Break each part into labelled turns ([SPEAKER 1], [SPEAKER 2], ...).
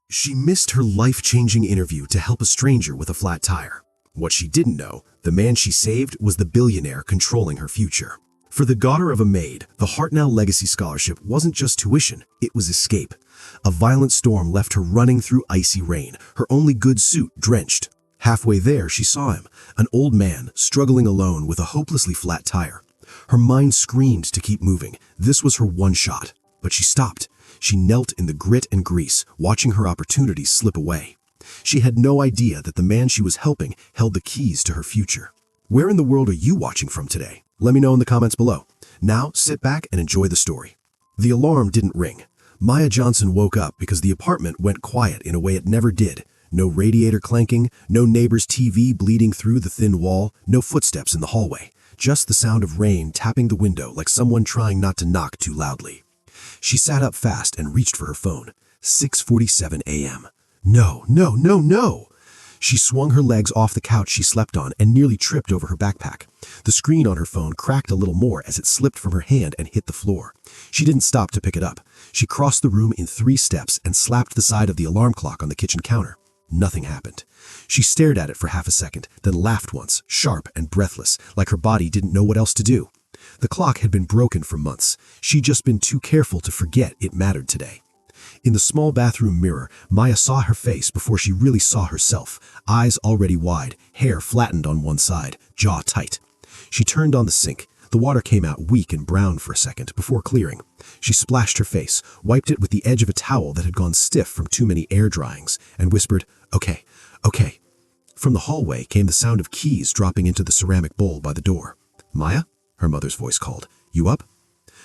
[SPEAKER 1] She missed her life-changing interview to help a stranger with a flat tire. What she didn't know, the man she saved was the billionaire controlling her future. For the daughter of a maid, the Hartnell Legacy Scholarship wasn't just tuition, it was escape. A violent storm left her running through icy rain, her only good suit drenched. Halfway there, she saw him, an old man, struggling alone with a hopelessly flat tire. Her mind screamed to keep moving. This was her one shot. But she stopped. She knelt in the grit and grease, watching her opportunities slip away. She had no idea that the man she was helping held the keys to her future. Where in the world are you watching from today? Let me know in the comments below. Now, sit back and enjoy the story. The alarm didn't ring. Maya Johnson woke up because the apartment went quiet in a way it never did. No radiator clanking, no neighbor's TV bleeding through the thin wall, no footsteps in the hallway. Just the sound of rain tapping the window like someone trying not to knock too loudly. She sat up fast and reached for her phone. 6:47 a.m. No, no, no, no! She swung her legs off the couch she slept on and nearly tripped over her backpack. The screen on her phone cracked a little more as it slipped from her hand and hit the floor. She didn't stop to pick it up. She crossed the room in 3 steps and slapped the side of the alarm clock on the kitchen counter. Nothing happened. She stared at it for half a second, then laughed once, sharp and breathless, like her body didn't know what else to do. The clock had been broken for months. She'd just been too careful to forget it mattered today. In the small bathroom mirror, Maya saw her face before she really saw herself, eyes already wide, hair flattened on one side, jaw tight. She turned on the sink. The water came out weak and brown for a second before clearing. She splashed her face, wiped it with the edge of a towel that had gone stiff from too many air dryings, and whispered, "Okay, okay." From the hallway came the sound of keys dropping into the ceramic bowl by the door. "Maya?" her mother's voice called. "You up?"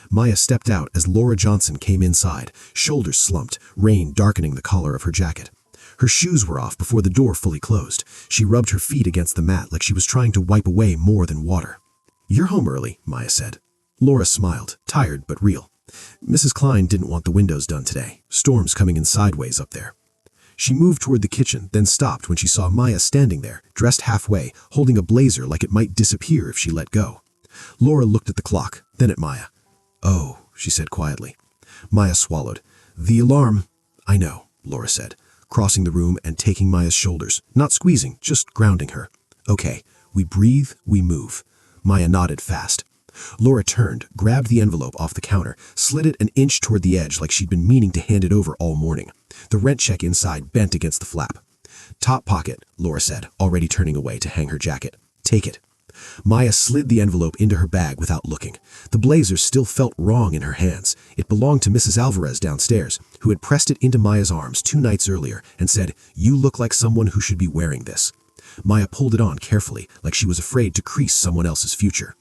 [SPEAKER 1] Maya stepped out as Laura Johnson came inside, shoulders slumped, rain darkening the collar of her jacket. Her shoes were off before the door fully closed. She rubbed her feet against the mat like she was trying to wipe away more than water. "You're home early," Maya said. Laura smiled, tired but real. "Mrs. Klein didn't want the windows done today. Storm's coming in sideways up there." She moved toward the kitchen, then stopped when she saw Maya standing there, dressed halfway, holding a blazer like it might disappear if she let go. Laura looked at the clock, then at Maya. "Oh," she said quietly. Maya swallowed. "The alarm—" "I know," Laura said, crossing the room and taking Maya's shoulders, not squeezing, just grounding her. "Okay, we breathe, we move." Maya nodded fast. Laura turned, grabbed the envelope off the counter, slid it an inch toward the edge like she'd been meaning to hand it over all morning. The rent check inside bent against the flap. "Top pocket," Laura said, already turning away to hang her jacket. "Take it." Maya slid the envelope into her bag without looking. The blazer still felt wrong in her hands. It belonged to Mrs. Alvarez downstairs, who had pressed it into Maya's arms 2 nights earlier and said, "You look like someone who should be wearing this." Maya pulled it on carefully, like she was afraid to crease someone else's future.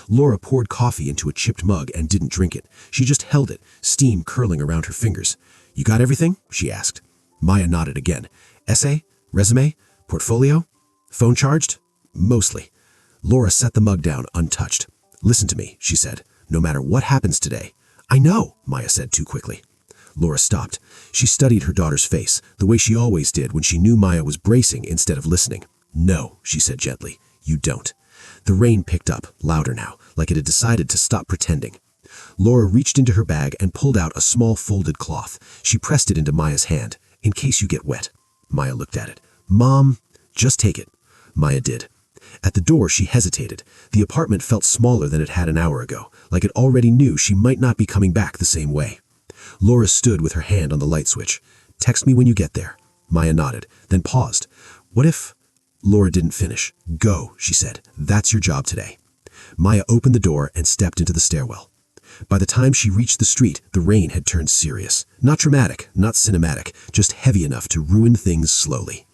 [SPEAKER 1] Laura poured coffee into a chipped mug and didn't drink it. She just held it, steam curling around her fingers. "You got everything?" she asked. Maya nodded again. "Essay? Resume? Portfolio? Phone charged?" "Mostly." Laura set the mug down, untouched. "Listen to me," she said. "No matter what happens today—" "I know," Maya said too quickly. Laura stopped. She studied her daughter's face, the way she always did when she knew Maya was bracing instead of listening. "No," she said gently. "You don't." The rain picked up, louder now, like it had decided to stop pretending. Laura reached into her bag and pulled out a small folded cloth. She pressed it into Maya's hand. "In case you get wet." Maya looked at it. "Mom, just take it." Maya did. At the door, she hesitated. The apartment felt smaller than it had an hour ago, like it already knew she might not be coming back the same way. Laura stood with her hand on the light switch. "Text me when you get there." Maya nodded, then paused. "What if—" Laura didn't finish. "Go," she said. "That's your job today." Maya opened the door and stepped into the stairwell. By the time she reached the street, the rain had turned serious. Not dramatic, not cinematic, just heavy enough to ruin things slowly.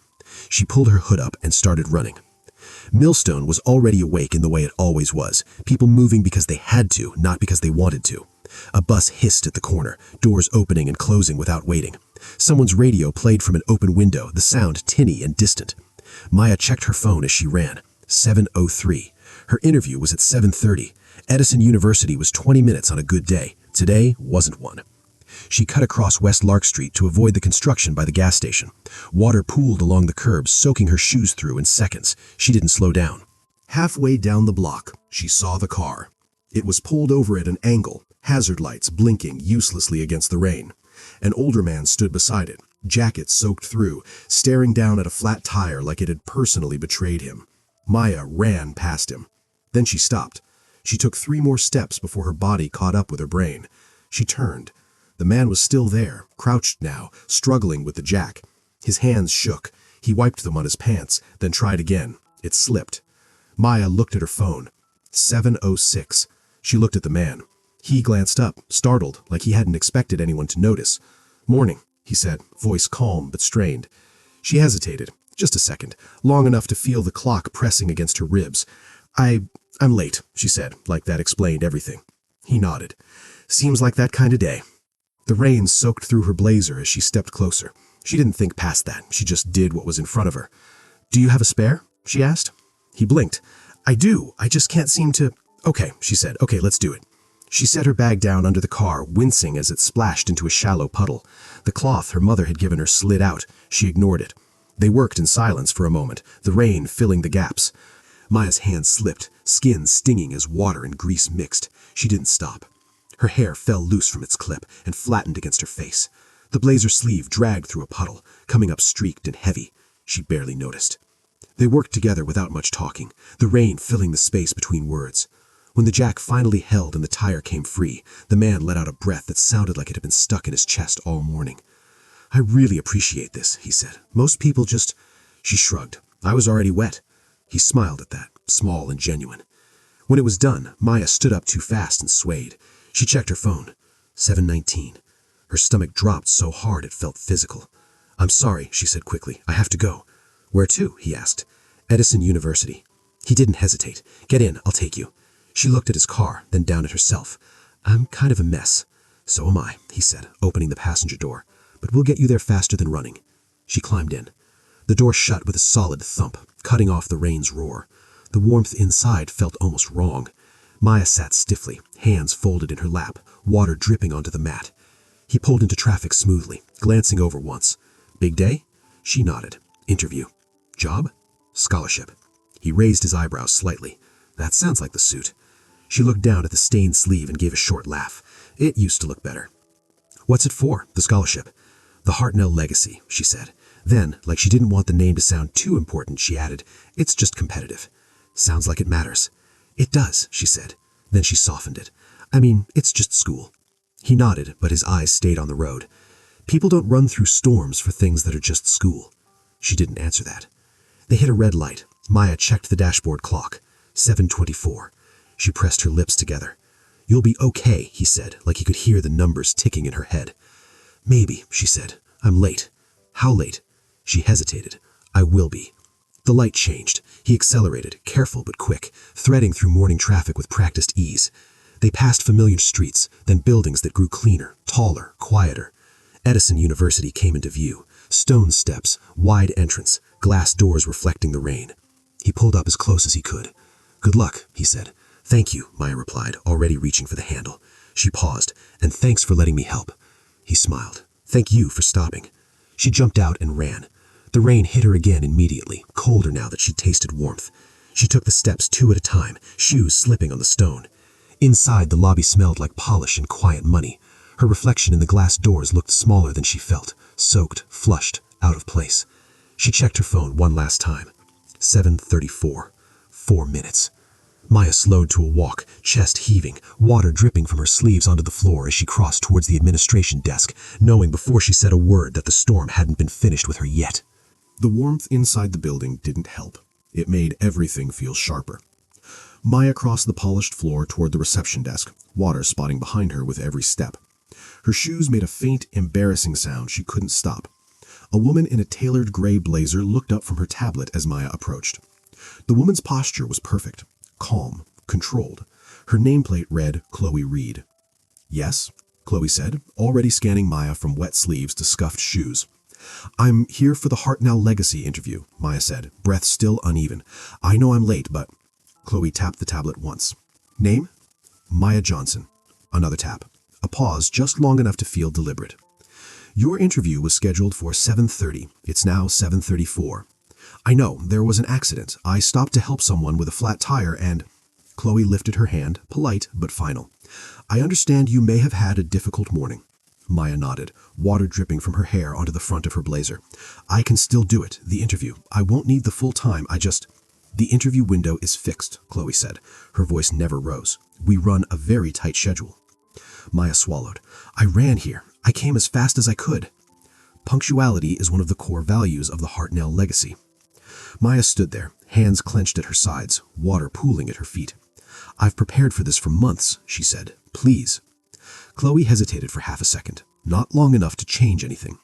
[SPEAKER 1] She pulled her hood up and started running. Millstone was already awake in the way it always was, people moving because they had to, not because they wanted to. A bus hissed at the corner, doors opening and closing without waiting. Someone's radio played from an open window, the sound tinny and distant. Maya checked her phone as she ran. 7:03. Her interview was at 7:30. Edison University was 20 minutes on a good day. Today wasn't one. She cut across West Lark Street to avoid the construction by the gas station. Water pooled along the curbs, soaking her shoes through in seconds. She didn't slow down. Halfway down the block, she saw the car. It was pulled over at an angle, hazard lights blinking uselessly against the rain. An older man stood beside it, jacket soaked through, staring down at a flat tire like it had personally betrayed him. Maya ran past him. Then she stopped. She took 3 more steps before her body caught up with her brain. She turned. The man was still there, crouched now, struggling with the jack. His hands shook. He wiped them on his pants, then tried again. It slipped. Maya looked at her phone. 7:06. She looked at the man. He glanced up, startled, like he hadn't expected anyone to notice. "Morning," he said, voice calm but strained. She hesitated, just a second, long enough to feel the clock pressing against her ribs. I'm late," she said, like that explained everything. He nodded. "Seems like that kind of day." The rain soaked through her blazer as she stepped closer. She didn't think past that. She just did what was in front of her. "Do you have a spare?" she asked. He blinked. "I do. I just can't seem to—" "Okay," she said. "Okay, let's do it." She set her bag down under the car, wincing as it splashed into a shallow puddle. The cloth her mother had given her slid out. She ignored it. They worked in silence for a moment, the rain filling the gaps. Maya's hand slipped, skin stinging as water and grease mixed. She didn't stop. Her hair fell loose from its clip and flattened against her face. The blazer sleeve dragged through a puddle, coming up streaked and heavy. She barely noticed. They worked together without much talking, the rain filling the space between words. When the jack finally held and the tire came free, the man let out a breath that sounded like it had been stuck in his chest all morning. "I really appreciate this," he said. "Most people just—" She shrugged. "I was already wet." He smiled at that, small and genuine. When it was done, Maya stood up too fast and swayed. She checked her phone. 7:19. Her stomach dropped so hard it felt physical. "I'm sorry," she said quickly. "I have to go." "Where to?" he asked. "Edison University." He didn't hesitate. "Get in, I'll take you." She looked at his car, then down at herself. "I'm kind of a mess." "So am I," he said, opening the passenger door. "But we'll get you there faster than running." She climbed in. The door shut with a solid thump, cutting off the rain's roar. The warmth inside felt almost wrong. Maya sat stiffly, hands folded in her lap, water dripping onto the mat. He pulled into traffic smoothly, glancing over once. "Big day?" She nodded. "Interview." "Job?" "Scholarship." He raised his eyebrows slightly. "That sounds like the suit." She looked down at the stained sleeve and gave a short laugh. It used to look better. "What's it for, the scholarship?" "The Hartnell legacy," she said. Then, like she didn't want the name to sound too important, she added, "It's just competitive." "Sounds like it matters." "It does," she said. Then she softened it. "I mean, it's just school." He nodded, but his eyes stayed on the road. "People don't run through storms for things that are just school." She didn't answer that. They hit a red light. Maya checked the dashboard clock. 7:24. She pressed her lips together. "You'll be okay," he said, like he could hear the numbers ticking in her head. "Maybe," she said. "I'm late." "How late?" She hesitated. "I will be." The light changed. He accelerated, careful but quick, threading through morning traffic with practiced ease. They passed familiar streets, then buildings that grew cleaner, taller, quieter. Edison University came into view. Stone steps, wide entrance, glass doors reflecting the rain. He pulled up as close as he could. "Good luck," he said. "Thank you," Maya replied, already reaching for the handle. She paused. "And thanks for letting me help." He smiled. "Thank you for stopping." She jumped out and ran. The rain hit her again immediately, colder now that she'd tasted warmth. She took the steps 2 at a time, shoes slipping on the stone. Inside, the lobby smelled like polish and quiet money. Her reflection in the glass doors looked smaller than she felt, soaked, flushed, out of place. She checked her phone one last time. 7:34. 4 minutes. Maya slowed to a walk, chest heaving, water dripping from her sleeves onto the floor as she crossed towards the administration desk, knowing before she said a word that the storm hadn't been finished with her yet. The warmth inside the building didn't help. It made everything feel sharper. Maya crossed the polished floor toward the reception desk, water spotting behind her with every step. Her shoes made a faint, embarrassing sound she couldn't stop. A woman in a tailored gray blazer looked up from her tablet as Maya approached. The woman's posture was perfect, calm, controlled. Her nameplate read Chloe Reed. "Yes," Chloe said, already scanning Maya from wet sleeves to scuffed shoes. "I'm here for the Hartnell legacy interview," Maya said, breath still uneven. "I know I'm late, but—" Chloe tapped the tablet once. "Name?" "Maya Johnson." Another tap. A pause just long enough to feel deliberate. "Your interview was scheduled for 7:30. It's now 7:34. I know, there was an accident. I stopped to help someone with a flat tire and—" Chloe lifted her hand, polite but final. "I understand you may have had a difficult morning." Maya nodded, water dripping from her hair onto the front of her blazer. I can still do it, the interview. I won't need the full time, The interview window is fixed, Chloe said. Her voice never rose. We run a very tight schedule. Maya swallowed. I ran here. I came as fast as I could. Punctuality is one of the core values of the Hartnell legacy. Maya stood there, hands clenched at her sides, water pooling at her feet. I've prepared for this for months, she said. Please. Chloe hesitated for half a second, not long enough to change anything.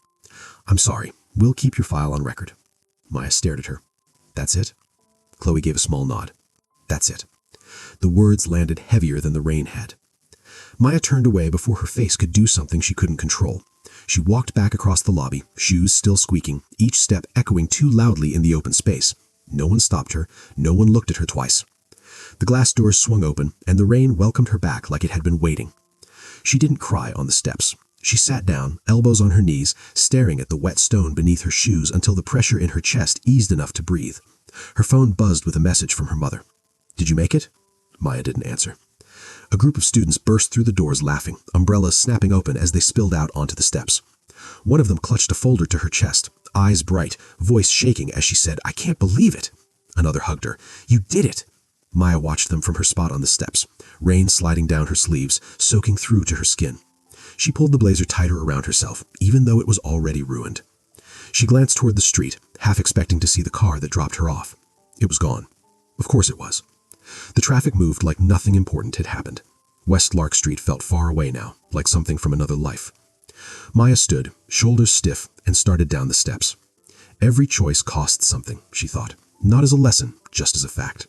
[SPEAKER 1] I'm sorry. We'll keep your file on record. Maya stared at her. That's it? Chloe gave a small nod. That's it. The words landed heavier than the rain had. Maya turned away before her face could do something she couldn't control. She walked back across the lobby, shoes still squeaking, each step echoing too loudly in the open space. No one stopped her. No one looked at her twice. The glass doors swung open, and the rain welcomed her back like it had been waiting. She didn't cry on the steps. She sat down, elbows on her knees, staring at the wet stone beneath her shoes until the pressure in her chest eased enough to breathe. Her phone buzzed with a message from her mother. Did you make it? Maya didn't answer. A group of students burst through the doors laughing, umbrellas snapping open as they spilled out onto the steps. One of them clutched a folder to her chest, eyes bright, voice shaking as she said, I can't believe it. Another hugged her. You did it. Maya watched them from her spot on the steps, rain sliding down her sleeves, soaking through to her skin. She pulled the blazer tighter around herself, even though it was already ruined. She glanced toward the street, half expecting to see the car that dropped her off. It was gone. Of course it was. The traffic moved like nothing important had happened. West Lark Street felt far away now, like something from another life. Maya stood, shoulders stiff, and started down the steps. Every choice cost something, she thought, not as a lesson, just as a fact.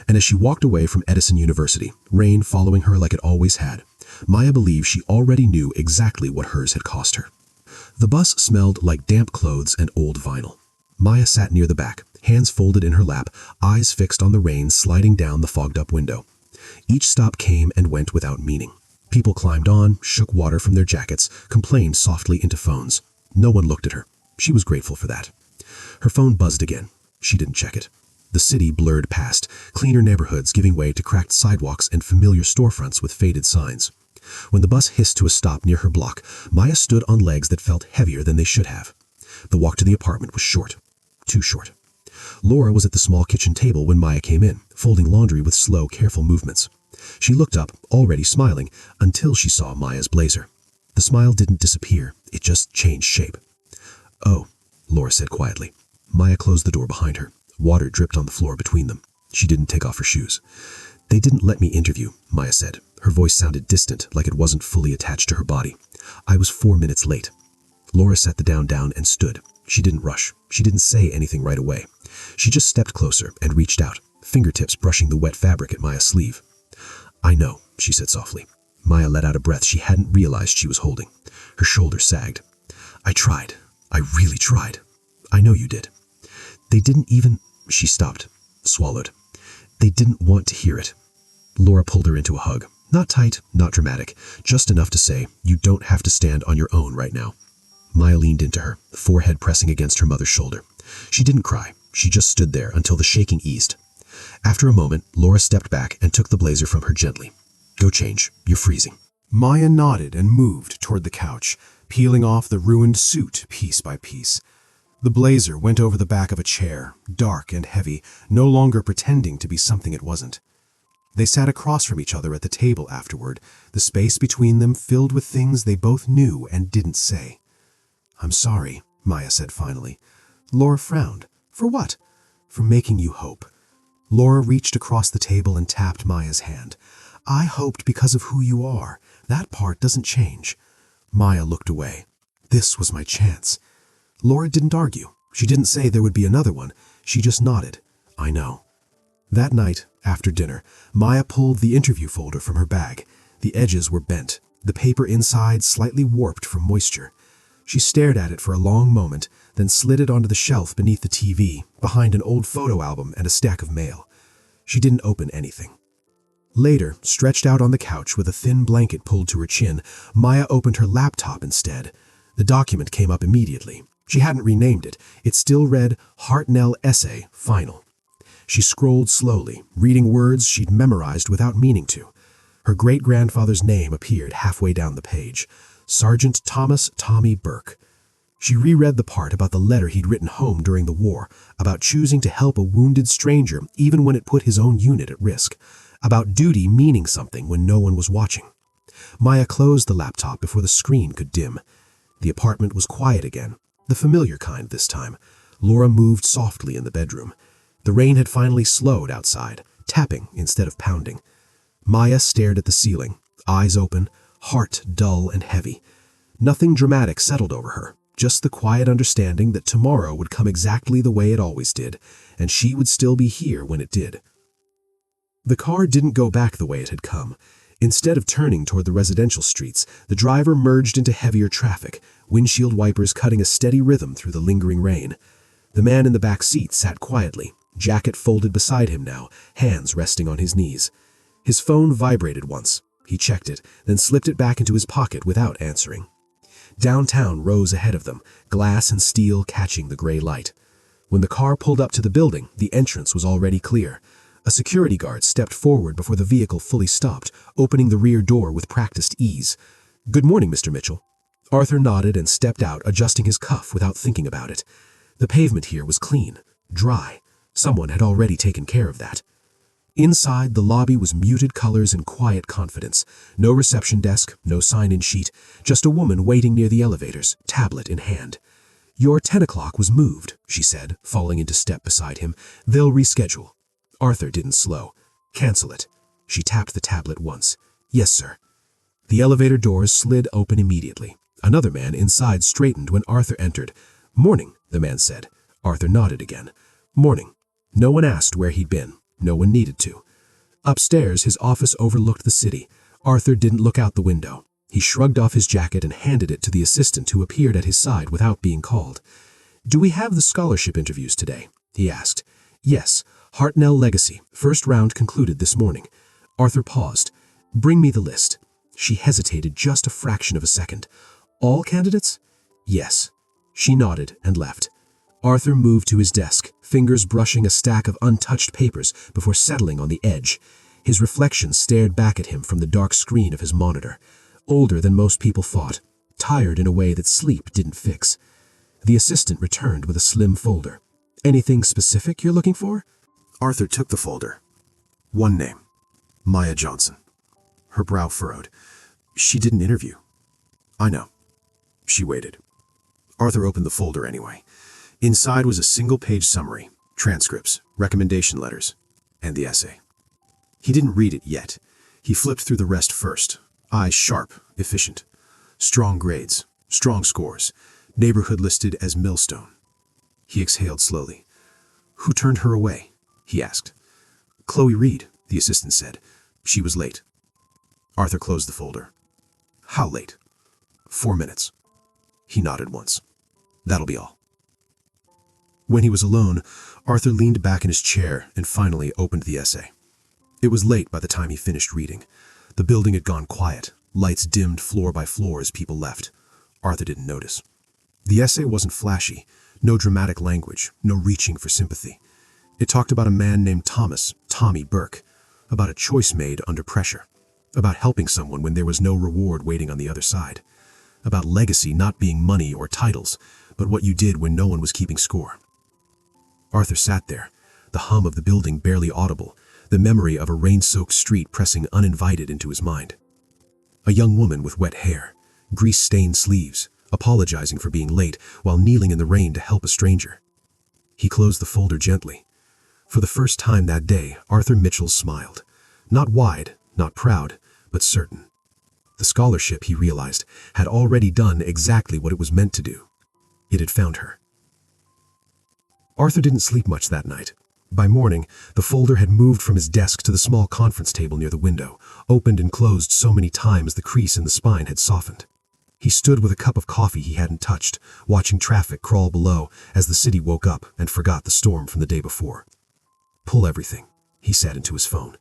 [SPEAKER 1] And as she walked away from Edison University, rain following her like it always had, Maya believed she already knew exactly what hers had cost her. The bus smelled like damp clothes and old vinyl. Maya sat near the back, hands folded in her lap, eyes fixed on the rain sliding down the fogged-up window. Each stop came and went without meaning. People climbed on, shook water from their jackets, complained softly into phones. No one looked at her. She was grateful for that. Her phone buzzed again. She didn't check it. The city blurred past, cleaner neighborhoods giving way to cracked sidewalks and familiar storefronts with faded signs. When the bus hissed to a stop near her block, Maya stood on legs that felt heavier than they should have. The walk to the apartment was short. Too short. Laura was at the small kitchen table when Maya came in, folding laundry with slow, careful movements. She looked up, already smiling, until she saw Maya's blazer. The smile didn't disappear, it just changed shape. Oh, Laura said quietly. Maya closed the door behind her. Water dripped on the floor between them. She didn't take off her shoes. They didn't let me interview, Maya said. Her voice sounded distant, like it wasn't fully attached to her body. I was 4 minutes late. Laura set the down and stood. She didn't rush. She didn't say anything right away. She just stepped closer and reached out, fingertips brushing the wet fabric at Maya's sleeve. I know, she said softly. Maya let out a breath she hadn't realized she was holding. Her shoulders sagged. I tried. I really tried. I know you did. They didn't even... She stopped, swallowed. They didn't want to hear it. Laura pulled her into a hug. Not tight, not dramatic, just enough to say, you don't have to stand on your own right now. Maya leaned into her, forehead pressing against her mother's shoulder. She didn't cry. She just stood there until the shaking eased. After a moment, Laura stepped back and took the blazer from her gently. Go change. You're freezing. Maya nodded and moved toward the couch, peeling off the ruined suit piece by piece. The blazer went over the back of a chair, dark and heavy, no longer pretending to be something it wasn't. They sat across from each other at the table afterward, the space between them filled with things they both knew and didn't say. I'm sorry, Maya said finally. Laura frowned. For what? For making you hope. Laura reached across the table and tapped Maya's hand. I hoped because of who you are. That part doesn't change. Maya looked away. This was my chance. Laura didn't argue. She didn't say there would be another one. She just nodded. I know. That night, after dinner, Maya pulled the interview folder from her bag. The edges were bent, the paper inside slightly warped from moisture. She stared at it for a long moment, then slid it onto the shelf beneath the TV, behind an old photo album and a stack of mail. She didn't open anything. Later, stretched out on the couch with a thin blanket pulled to her chin, Maya opened her laptop instead. The document came up immediately. She hadn't renamed it. It still read, Hartnell Essay, Final. She scrolled slowly, reading words she'd memorized without meaning to. Her great-grandfather's name appeared halfway down the page. Sergeant Thomas "Tommy" Burke. She reread the part about the letter he'd written home during the war, about choosing to help a wounded stranger even when it put his own unit at risk, about duty meaning something when no one was watching. Maya closed the laptop before the screen could dim. The apartment was quiet again, the familiar kind this time. Laura moved softly in the bedroom. The rain had finally slowed outside, tapping instead of pounding. Maya stared at the ceiling, eyes open, heart dull and heavy. Nothing dramatic settled over her, just the quiet understanding that tomorrow would come exactly the way it always did, and she would still be here when it did. The car didn't go back the way it had come. Instead of turning toward the residential streets, the driver merged into heavier traffic, windshield wipers cutting a steady rhythm through the lingering rain. The man in the back seat sat quietly, jacket folded beside him now, hands resting on his knees. His phone vibrated once. He checked it, then slipped it back into his pocket without answering. Downtown rose ahead of them, glass and steel catching the gray light. When the car pulled up to the building, the entrance was already clear. A security guard stepped forward before the vehicle fully stopped, opening the rear door with practiced ease. "Good morning, Mr. Mitchell." Arthur nodded and stepped out, adjusting his cuff without thinking about it. The pavement here was clean, dry. Someone had already taken care of that. Inside, the lobby was muted colors and quiet confidence. No reception desk, no sign-in sheet, just a woman waiting near the elevators, tablet in hand. "Your 10 o'clock was moved," she said, falling into step beside him. "They'll reschedule." Arthur didn't slow. "Cancel it." She tapped the tablet once. "Yes, sir." The elevator doors slid open immediately. Another man inside straightened when Arthur entered. "Morning," the man said. Arthur nodded again. "Morning." No one asked where he'd been. No one needed to. Upstairs, his office overlooked the city. Arthur didn't look out the window. He shrugged off his jacket and handed it to the assistant who appeared at his side without being called. "Do we have the scholarship interviews today?" he asked. "Yes. Hartnell Legacy. First round concluded this morning." Arthur paused. "Bring me the list." She hesitated just a fraction of a second. "All candidates?" "Yes." She nodded and left. Arthur moved to his desk, fingers brushing a stack of untouched papers before settling on the edge. His reflection stared back at him from the dark screen of his monitor. Older than most people thought, tired in a way that sleep didn't fix. The assistant returned with a slim folder. "Anything specific you're looking for?"
[SPEAKER 2] Arthur took the folder. One name. Maya Johnson. Her brow furrowed. "She did an interview." "I know." She waited. Arthur opened the folder anyway. Inside was a single-page summary, transcripts, recommendation letters, and the essay. He didn't read it yet. He flipped through the rest first. Eyes sharp, efficient. Strong grades, strong scores. Neighborhood listed as Millstone. He exhaled slowly. "Who turned her away?" he asked. "Chloe Reed," the assistant said. "She was late." Arthur closed the folder. "How late?" 4 minutes. He nodded once. "That'll be all." When he was alone, Arthur leaned back in his chair and finally opened the essay. It was late by the time he finished reading. The building had gone quiet, lights dimmed floor by floor as people left. Arthur didn't notice. The essay wasn't flashy, no dramatic language, no reaching for sympathy. It talked about a man named Thomas, Tommy Burke, about a choice made under pressure, about helping someone when there was no reward waiting on the other side, about legacy not being money or titles, but what you did when no one was keeping score. Arthur sat there, the hum of the building barely audible, the memory of a rain-soaked street pressing uninvited into his mind. A young woman with wet hair, grease-stained sleeves, apologizing for being late while kneeling in the rain to help a stranger. He closed the folder gently. For the first time that day, Arthur Mitchell smiled. Not wide, not proud, but certain. The scholarship, he realized, had already done exactly what it was meant to do. It had found her. Arthur didn't sleep much that night. By morning, the folder had moved from his desk to the small conference table near the window, opened and closed so many times the crease in the spine had softened. He stood with a cup of coffee he hadn't touched, watching traffic crawl below as the city woke up and forgot the storm from the day before. "Pull everything," he said into his phone,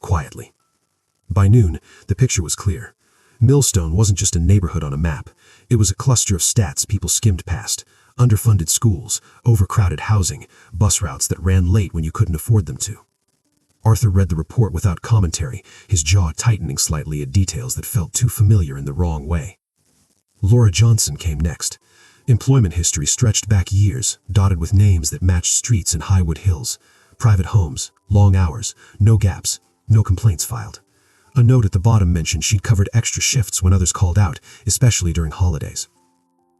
[SPEAKER 2] quietly. By noon, the picture was clear. Millstone wasn't just a neighborhood on a map. It was a cluster of stats people skimmed past. Underfunded schools, overcrowded housing, bus routes that ran late when you couldn't afford them to. Arthur read the report without commentary, his jaw tightening slightly at details that felt too familiar in the wrong way.
[SPEAKER 1] Laura Johnson came next. Employment history stretched back years, dotted with names that matched streets in Highwood Hills. Private homes, long hours, no gaps, no complaints filed. A note at the bottom mentioned she'd covered extra shifts when others called out, especially during holidays.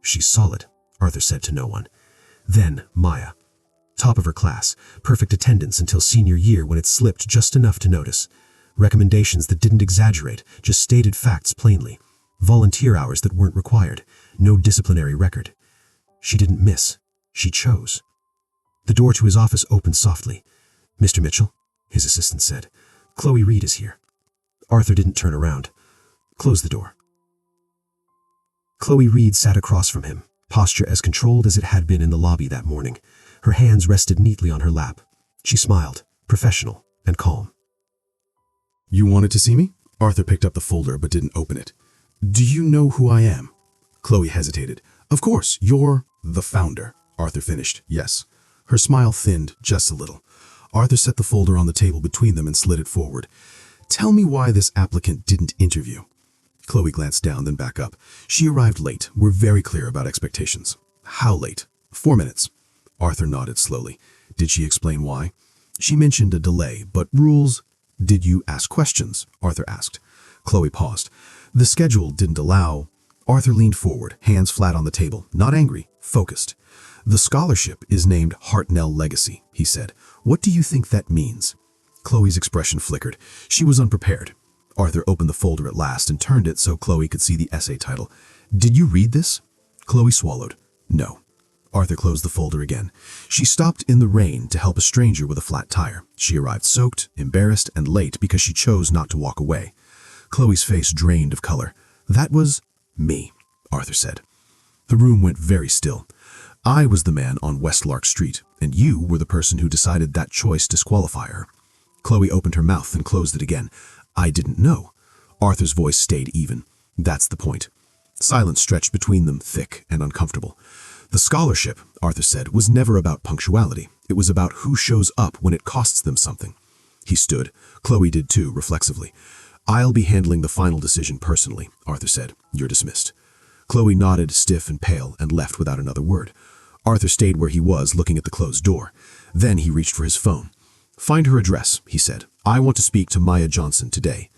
[SPEAKER 1] "She's solid," Arthur said to no one. Then Maya. Top of her class, perfect attendance until senior year when it slipped just enough to notice. Recommendations that didn't exaggerate, just stated facts plainly. Volunteer hours that weren't required. No disciplinary record. She didn't miss. She chose. The door to his office opened softly. "Mr. Mitchell," his assistant said. "Chloe Reed is here." Arthur didn't turn around. "Close the door." Chloe Reed sat across from him, posture as controlled as it had been in the lobby that morning. Her hands rested neatly on her lap. She smiled, professional and calm.
[SPEAKER 2] "You wanted to see me?" Arthur picked up the folder but didn't open it. "Do you know who I am?" Chloe hesitated. "Of course, you're the founder," Arthur finished. "Yes." Her smile thinned just a little. Arthur set the folder on the table between them and slid it forward. "Tell me why this applicant didn't interview." Chloe glanced down, then back up. "She arrived late. We're very clear about expectations." "How late?" 4 minutes. Arthur nodded slowly. "Did she explain why?" "She mentioned a delay, but rules—" "Did you ask questions?" Arthur asked. Chloe paused. "The schedule didn't allow—" Arthur leaned forward, hands flat on the table, not angry, focused. "The scholarship is named Hartnell Legacy," he said. "What do you think that means?" Chloe's expression flickered. She was unprepared. Arthur opened the folder at last and turned it so Chloe could see the essay title. "Did you read this?" Chloe swallowed. "No." Arthur closed the folder again. "She stopped in the rain to help a stranger with a flat tire. She arrived soaked, embarrassed, and late because she chose not to walk away." Chloe's face drained of color. "That was me," Arthur said. The room went very still. "I was the man on West Lark Street, and you were the person who decided that choice disqualify her." Chloe opened her mouth and closed it again. "I didn't know." Arthur's voice stayed even. "That's the point." Silence stretched between them, thick and uncomfortable. "The scholarship," Arthur said, "was never about punctuality. It was about who shows up when it costs them something." He stood. Chloe did too, reflexively. "I'll be handling the final decision personally," Arthur said. "You're dismissed." Chloe nodded, stiff and pale, and left without another word. Arthur stayed where he was, looking at the closed door. Then he reached for his phone. "Find her address," he said. "I want to speak to Maya Johnson today."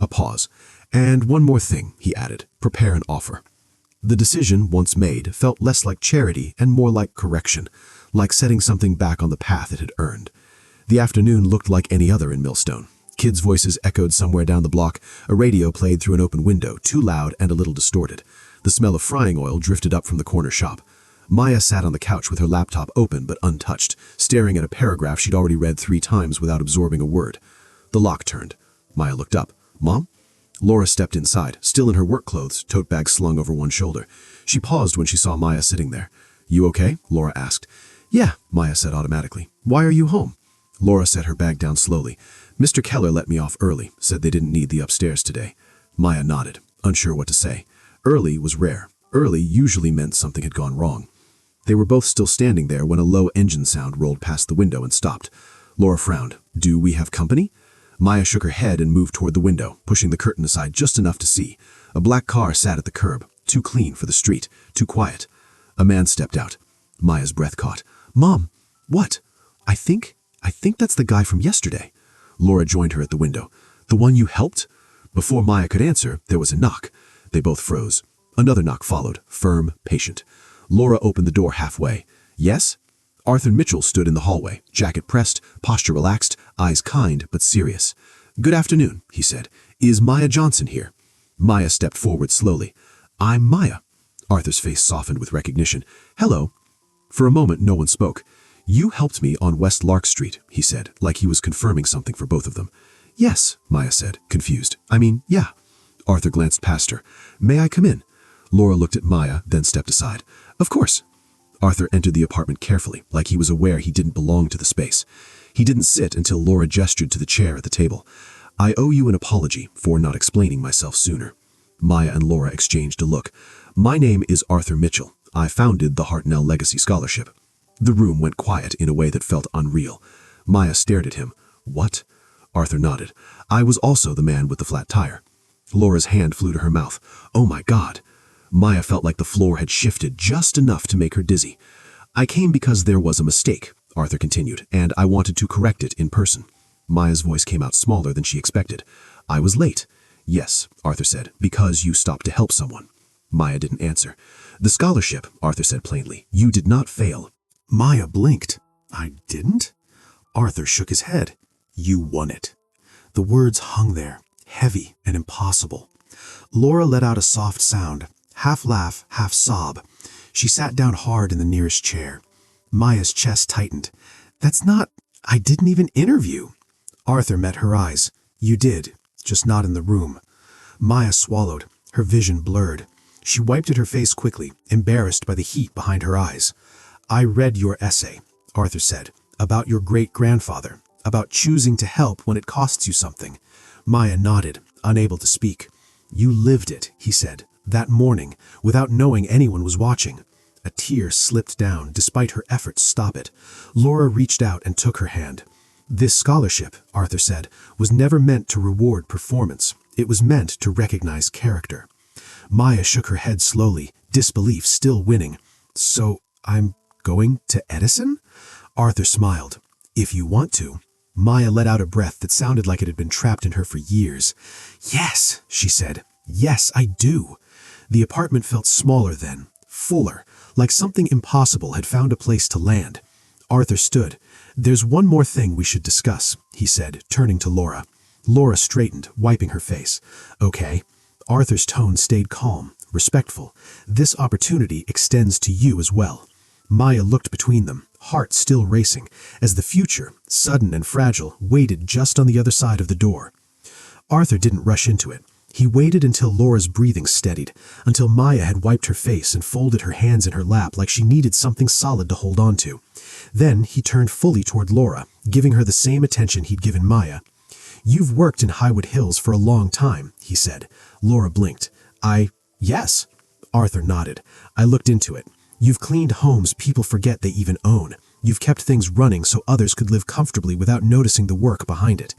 [SPEAKER 2] A pause. "And one more thing," he added. "Prepare an offer." The decision, once made, felt less like charity and more like correction, like setting something back on the path it had earned. The afternoon looked like any other in Millstone. Kids' voices echoed somewhere down the block. A radio played through an open window, too loud and a little distorted. The smell of frying oil drifted up from the corner shop. Maya sat on the couch with her laptop open but untouched, staring at a paragraph she'd already read 3 times without absorbing a word. The lock turned. Maya looked up. "Mom?" Laura stepped inside, still in her work clothes, tote bag slung over one shoulder. She paused when she saw Maya sitting there. "You okay?" Laura asked. "Yeah," Maya said automatically. "Why are you home?" Laura set her bag down slowly. "Mr. Keller let me off early, said they didn't need the upstairs today." Maya nodded, unsure what to say. Early was rare. Early usually meant something had gone wrong. They were both still standing there when a low engine sound rolled past the window and stopped. Laura frowned. "Do we have company?" Maya shook her head and moved toward the window, pushing the curtain aside just enough to see. A black car sat at the curb, too clean for the street, too quiet. A man stepped out. Maya's breath caught. "Mom, what?" I think that's the guy from yesterday." Laura joined her at the window. "The one you helped?" Before Maya could answer, there was a knock. They both froze. Another knock followed, firm, patient. Laura opened the door halfway. "Yes?" Arthur Mitchell stood in the hallway, jacket pressed, posture relaxed, eyes kind but serious. "Good afternoon," he said. "Is Maya Johnson here?" Maya stepped forward slowly. "I'm Maya." Arthur's face softened with recognition. "Hello." For a moment, no one spoke. "You helped me on West Lark Street," he said, like he was confirming something for both of them. "Yes," Maya said, confused. Yeah." Arthur glanced past her. "May I come in?" Laura looked at Maya, then stepped aside. "Of course." Arthur entered the apartment carefully, like he was aware he didn't belong to the space. He didn't sit until Laura gestured to the chair at the table. "I owe you an apology for not explaining myself sooner." Maya and Laura exchanged a look. "My name is Arthur Mitchell. I founded the Hartnell Legacy Scholarship." The room went quiet in a way that felt unreal. Maya stared at him. "What?" Arthur nodded. "I was also the man with the flat tire." Laura's hand flew to her mouth. "Oh my God."
[SPEAKER 1] Maya felt like the floor had shifted just enough to make her dizzy. I came because there was a mistake, Arthur continued, and I wanted to correct it in person. Maya's voice came out smaller than she expected. I was late. Yes, Arthur said, because you stopped to help someone. Maya didn't answer. The scholarship, Arthur said plainly. You did not fail.
[SPEAKER 2] Maya blinked. I didn't? Arthur shook his head. You won it. The words hung there, heavy and impossible. Laura let out a soft sound, half laugh, half sob. She sat down hard in the nearest chair. Maya's chest tightened. That's not... I didn't even interview. Arthur met her eyes. You did, just not in the room. Maya swallowed, her vision blurred. She wiped at her face quickly, embarrassed by the heat behind her eyes. I read your essay, Arthur said, about your great-grandfather, about choosing to help when it costs you something. Maya nodded, unable to speak. You lived it, he said, that morning, without knowing anyone was watching. A tear slipped down despite her efforts to stop it. Laura reached out and took her hand. This scholarship, Arthur said, was never meant to reward performance. It was meant to recognize character. Maya shook her head slowly, disbelief still winning. So, I'm going to Edison? Arthur smiled. If you want to. Maya let out a breath that sounded like it had been trapped in her for years. Yes, she said. Yes, I do. The apartment felt smaller then, fuller, like something impossible had found a place to land. Arthur stood. There's one more thing we should discuss, he said, turning to Laura. Laura straightened, wiping her face. Okay. Arthur's tone stayed calm, respectful. This opportunity extends to you as well. Maya looked between them, heart still racing, as the future, sudden and fragile, waited just on the other side of the door. Arthur didn't rush into it. He waited until Laura's breathing steadied, until Maya had wiped her face and folded her hands in her lap like she needed something solid to hold on to. Then he turned fully toward Laura, giving her the same attention he'd given Maya. You've worked in Highwood Hills for a long time, he said. Laura blinked. Yes. Arthur nodded. I looked into it. You've cleaned homes people forget they even own. You've kept things running so others could live comfortably without noticing the work behind it.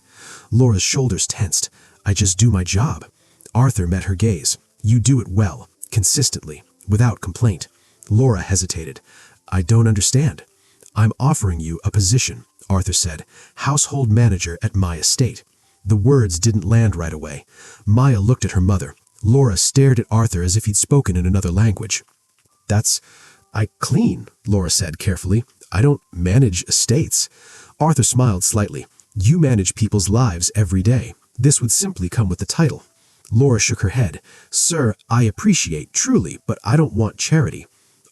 [SPEAKER 2] Laura's shoulders tensed. I just do my job. Arthur met her gaze. You do it well, consistently, without complaint. Laura hesitated. I don't understand. I'm offering you a position, Arthur said, household manager at my estate. The words didn't land right away. Maya looked at her mother. Laura stared at Arthur as if he'd spoken in another language. I clean, Laura said carefully. I don't manage estates. Arthur smiled slightly. You manage people's lives every day. This would simply come with the title. Laura shook her head. Sir, I appreciate, truly, but I don't want charity.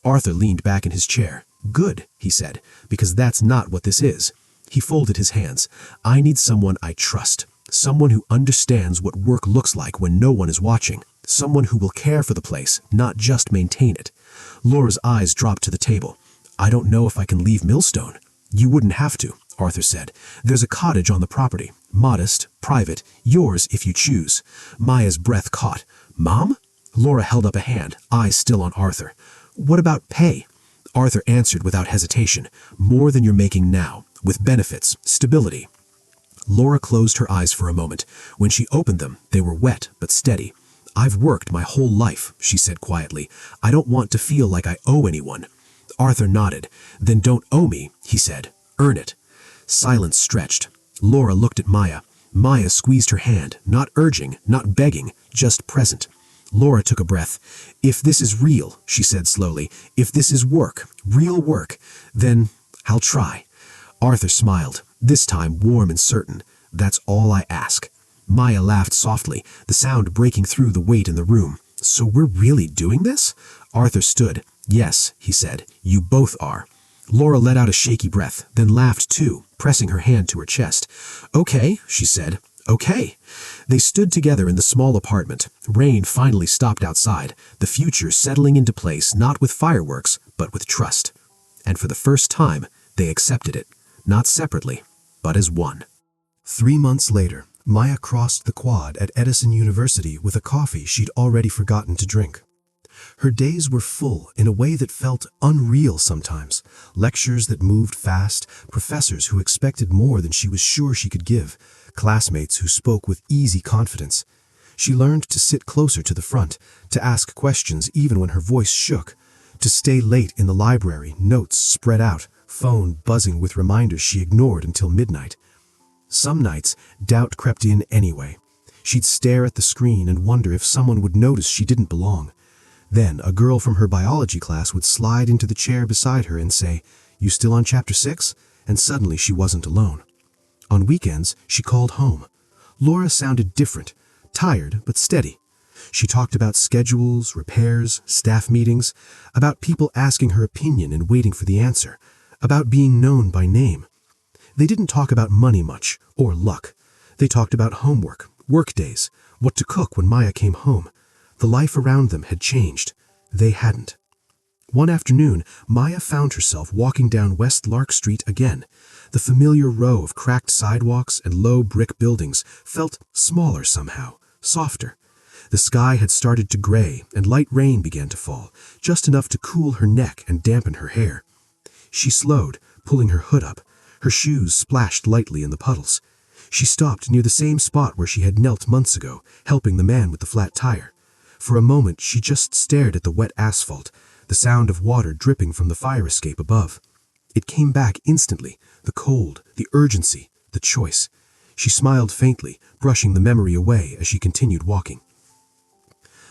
[SPEAKER 2] Arthur leaned back in his chair. Good, he said, because that's not what this is. He folded his hands. I need someone I trust. Someone who understands what work looks like when no one is watching. Someone who will care for the place, not just maintain it. Laura's eyes dropped to the table. I don't know if I can leave Millstone. You wouldn't have to, Arthur said. There's a cottage on the property. Modest, private, yours if you choose. Maya's breath caught. Mom? Laura held up a hand, eyes still on Arthur. What about pay? Arthur answered without hesitation. More than you're making now, with benefits, stability. Laura closed her eyes for a moment. When she opened them, they were wet but steady. I've worked my whole life, she said quietly. I don't want to feel like I owe anyone. Arthur nodded. Then don't owe me, he said. Earn it. Silence stretched. Laura looked at Maya. Maya squeezed her hand, not urging, not begging, just present. Laura took a breath. If this is real, she said slowly, if this is work, real work, then I'll try. Arthur smiled, this time warm and certain. That's all I ask. Maya laughed softly, the sound breaking through the weight in the room. So we're really doing this? Arthur stood. Yes, he said, you both are. Laura let out a shaky breath, then laughed too, pressing her hand to her chest. Okay, she said. Okay. They stood together in the small apartment. Rain finally stopped outside, the future settling into place not with fireworks, but with trust. And for the first time, they accepted it, not separately, but as one. 3 months later, Maya crossed the quad at Edison University with a coffee she'd already forgotten to drink. Her days were full in a way that felt unreal sometimes. Lectures that moved fast, professors who expected more than she was sure she could give, classmates who spoke with easy confidence.
[SPEAKER 1] She learned to sit closer to the front, to ask questions even when her voice shook, to stay late in the library, notes spread out, phone buzzing with reminders she ignored until midnight. Some nights, doubt crept in anyway. She'd stare at the screen and wonder if someone would notice she didn't belong. Then a girl from her biology class would slide into the chair beside her and say, "You still on chapter 6?" And suddenly she wasn't alone. On weekends, she called home. Laura sounded different, tired but steady. She talked about schedules, repairs, staff meetings, about people asking her opinion and waiting for the answer, about being known by name. They didn't talk about money much, or luck. They talked about homework, work days, what to cook when Maya came home. The life around them had changed. They hadn't. One afternoon, Maya found herself walking down West Lark Street again. The familiar row of cracked sidewalks and low brick buildings felt smaller somehow, softer. The sky had started to gray and light rain began to fall, just enough to cool her neck and dampen her hair. She slowed, pulling her hood up. Her shoes splashed lightly in the puddles. She stopped near the same spot where she had knelt months ago, helping the man with the flat tire. For a moment, she just stared at the wet asphalt, the sound of water dripping from the fire escape above. It came back instantly, the cold, the urgency, the choice. She smiled faintly, brushing the memory away as she continued walking.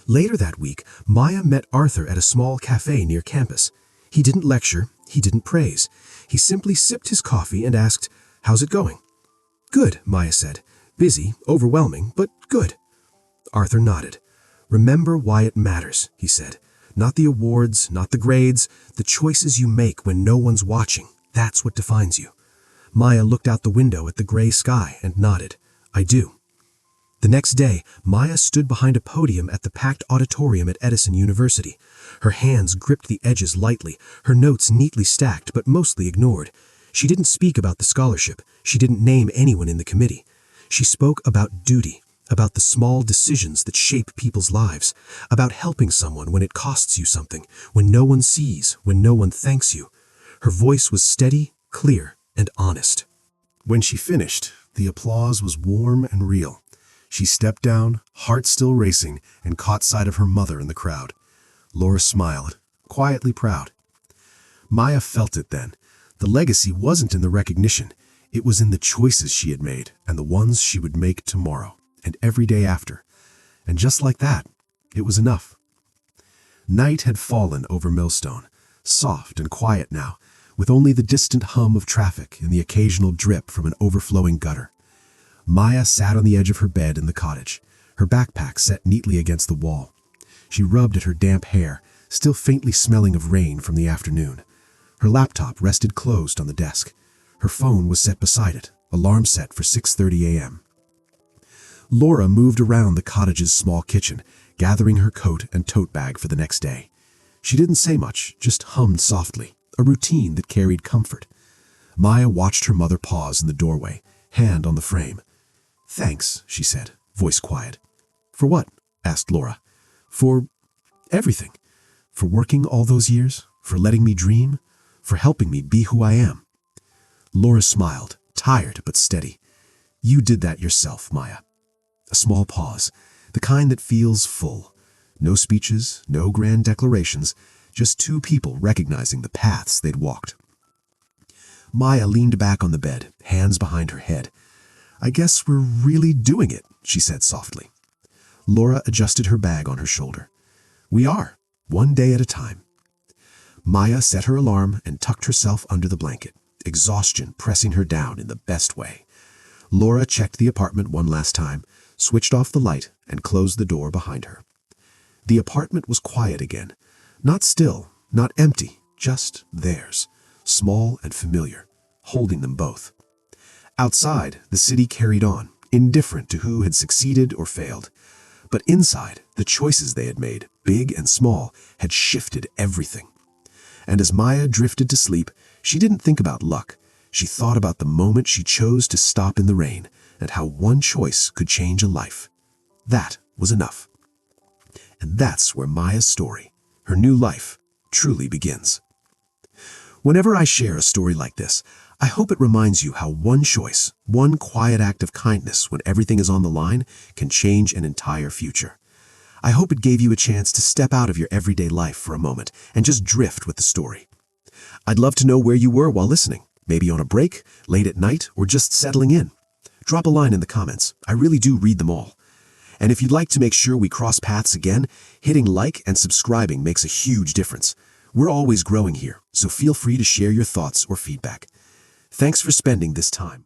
[SPEAKER 1] Later that week, Maya met Arthur at a small cafe near campus. He didn't lecture, he didn't praise. He simply sipped his coffee and asked, "How's it going?" "Good," Maya said. "Busy, overwhelming, but good." Arthur nodded. "Remember why it matters," he said. "Not the awards, not the grades, the choices you make when no one's watching. That's what defines you." Maya looked out the window at the gray sky and nodded. "I do." The next day, Maya stood behind a podium at the packed auditorium at Edison University. Her hands gripped the edges lightly, her notes neatly stacked but mostly ignored. She didn't speak about the scholarship. She didn't name anyone in the committee. She spoke about duty, about the small decisions that shape people's lives, about helping someone when it costs you something, when no one sees, when no one thanks you. Her voice was steady, clear, and honest. When she finished, the applause was warm and real. She stepped down, heart still racing, and caught sight of her mother in the crowd. Laura smiled, quietly proud. Maya felt it then. The legacy wasn't in the recognition. It was in the choices she had made and the ones she would make tomorrow and every day after. And just like that, it was enough. Night had fallen over Millstone, soft and quiet now, with only the distant hum of traffic and the occasional drip from an overflowing gutter. Maya sat on the edge of her bed in the cottage, her backpack set neatly against the wall. She rubbed at her damp hair, still faintly smelling of rain from the afternoon. Her laptop rested closed on the desk. Her phone was set beside it, alarm set for 6:30 a.m. Laura moved around the cottage's small kitchen, gathering her coat and tote bag for the next day. She didn't say much, just hummed softly, a routine that carried comfort. Maya watched her mother pause in the doorway, hand on the frame. "Thanks," she said, voice quiet. "For what?" asked Laura. "For everything. For working all those years, for letting me dream, for helping me be who I am." Laura smiled, tired but steady. "You did that yourself, Maya." A small pause, the kind that feels full. No speeches, no grand declarations, just two people recognizing the paths they'd walked. Maya leaned back on the bed, hands behind her head. "I guess we're really doing it," she said softly. Laura adjusted her bag on her shoulder. "We are, one day at a time." Maya set her alarm and tucked herself under the blanket, exhaustion pressing her down in the best way. Laura checked the apartment one last time, switched off the light, and closed the door behind her. The apartment was quiet again. Not still, not empty, just theirs, small and familiar, holding them both. Outside, the city carried on, indifferent to who had succeeded or failed. But inside, the choices they had made, big and small, had shifted everything. And as Maya drifted to sleep, she didn't think about luck. She thought about the moment she chose to stop in the rain and how one choice could change a life. That was enough. And that's where Maya's story, her new life, truly begins.
[SPEAKER 2] Whenever I share a story like this, I hope it reminds you how one choice, one quiet act of kindness when everything is on the line, can change an entire future. I hope it gave you a chance to step out of your everyday life for a moment and just drift with the story. I'd love to know where you were while listening, maybe on a break, late at night, or just settling in. Drop a line in the comments. I really do read them all. And if you'd like to make sure we cross paths again, hitting like and subscribing makes a huge difference. We're always growing here, so feel free to share your thoughts or feedback. Thanks for spending this time.